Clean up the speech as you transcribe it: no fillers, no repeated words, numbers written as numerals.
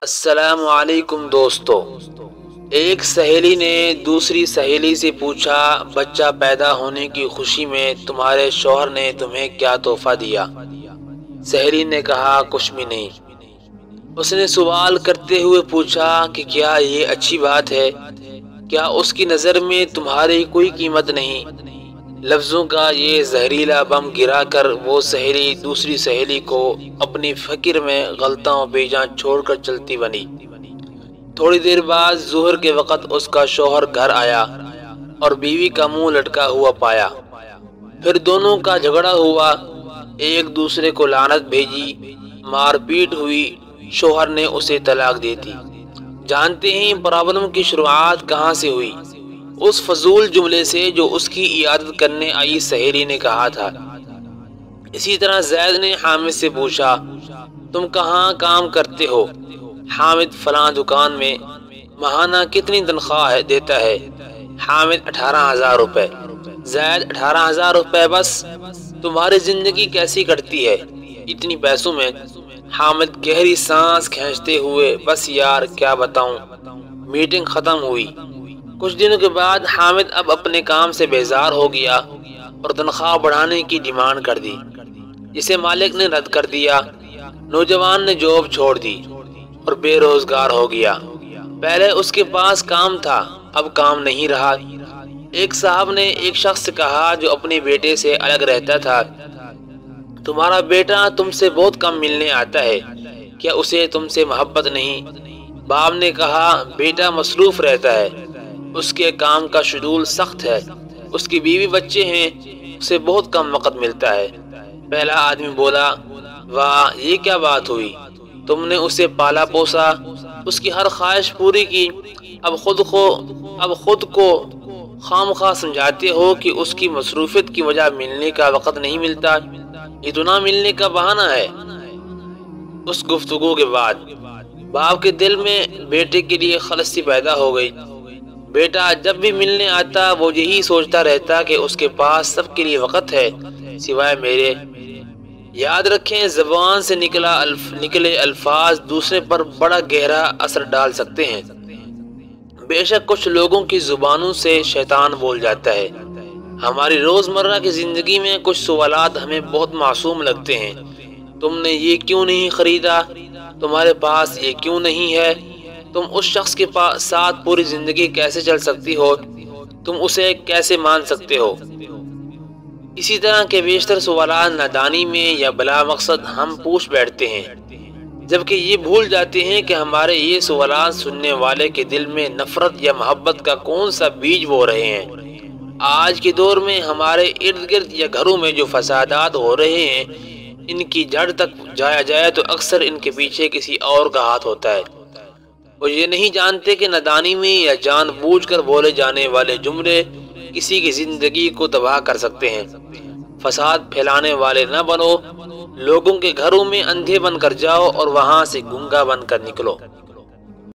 السلام علیکم دوستو۔ ایک سہیلی نے دوسری سہیلی سے پوچھا، بچہ پیدا ہونے کی خوشی میں تمہارے شوہر نے تمہیں کیا تحفہ دیا؟ سہیلی نے کہا، کچھ بھی نہیں۔ اس نے سوال کرتے ہوئے پوچھا کہ کیا یہ اچھی بات ہے؟ کیا اس کی نظر میں تمہاری کوئی قیمت نہیں؟ لفظوں کا یہ زہریلا بم گرا کر وہ سہیلی دوسری سہیلی کو اپنی فکر میں غلطاں بے جان چھوڑ کر چلتی بنی۔ تھوڑی دیر بعد ظہر کے وقت اس کا شوہر گھر آیا اور بیوی کا منہ لٹکا ہوا پایا۔ پھر دونوں کا جھگڑا ہوا، ایک دوسرے کو لعنت بھیجی، مار پیٹ ہوئی، شوہر نے اسے طلاق دے دی۔ جانتے ہیں پرابلم کی شروعات کہاں سے ہوئی؟ اس فضول جملے سے جو اس کی عیادت کرنے آئی سہیلی نے کہا تھا۔ اسی طرح زید نے حامد سے پوچھا، تم کہاں کام کرتے ہو؟ حامد فلاں دکان میں۔ ماہانہ کتنی تنخواہ دیتا ہے؟ حامد 18,000 روپے۔ زید 18,000 روپے بس؟ تمہاری زندگی کیسی کٹتی ہے اتنی پیسوں میں؟ حامد گہری سانس کھینچتے ہوئے، بس یار کیا بتاؤں۔ میٹنگ ختم ہوئی۔ کچھ دنوں کے بعد حامد اب اپنے کام سے بیزار ہو گیا اور تنخواہ بڑھانے کی ڈیمانڈ کر دی، جسے مالک نے رد کر دیا۔ نوجوان نے جاب چھوڑ دی اور بے روزگار ہو گیا۔ پہلے اس کے پاس کام تھا، اب کام نہیں رہا۔ ایک صاحب نے ایک شخص سے کہا جو اپنے بیٹے سے الگ رہتا تھا، تمہارا بیٹا تم سے بہت کم ملنے آتا ہے، کیا اسے تم سے محبت نہیں؟ باپ نے کہا، بیٹا مصروف رہتا ہے، اس کے کام کا شیڈول سخت ہے، اس کی بیوی بچے ہیں، اسے بہت کم وقت ملتا ہے۔ پہلا آدمی بولا، واہ یہ کیا بات ہوئی، تم نے اسے پالا پوسا، اس کی ہر خواہش پوری کی، اب خود کو خامخواہ سمجھاتے ہو کہ اس کی مصروفیت کی وجہ ملنے کا وقت نہیں ملتا، یہ تو نہ ملنے کا بہانہ ہے۔ اس گفتگو کے بعد باپ کے دل میں بیٹے کے لیے خلستی پیدا ہو گئی۔ بیٹا جب بھی ملنے آتا وہ یہی سوچتا رہتا کہ اس کے پاس سب کے لیے وقت ہے سوائے میرے۔ یاد رکھیں، زبان سے نکلے الفاظ دوسرے پر بڑا گہرا اثر ڈال سکتے ہیں۔ بے شک کچھ لوگوں کی زبانوں سے شیطان بول جاتا ہے۔ ہماری روزمرہ کی زندگی میں کچھ سوالات ہمیں بہت معصوم لگتے ہیں۔ تم نے یہ کیوں نہیں خریدا؟ تمہارے پاس یہ کیوں نہیں ہے؟ تم اس شخص کے ساتھ پوری زندگی کیسے چل سکتی ہو؟ تم اسے کیسے مان سکتے ہو؟ اسی طرح کے بیشتر سوالات نادانی میں یا بلا مقصد ہم پوچھ بیٹھتے ہیں، جبکہ یہ بھول جاتے ہیں کہ ہمارے یہ سوالات سننے والے کے دل میں نفرت یا محبت کا کون سا بیج بو رہے ہیں۔ آج کے دور میں ہمارے ارد گرد یا گھروں میں جو فسادات ہو رہے ہیں، ان کی جڑ تک جایا جائے تو اکثر ان کے پیچھے کسی اور کا ہاتھ ہوتا ہے۔ وہ یہ نہیں جانتے کہ نادانی میں یا جان بوجھ کر بولے جانے والے جملے کسی کی زندگی کو تباہ کر سکتے ہیں۔ فساد پھیلانے والے نہ بنو، لوگوں کے گھروں میں اندھے بن کر جاؤ اور وہاں سے گنگا بن کر نکلو۔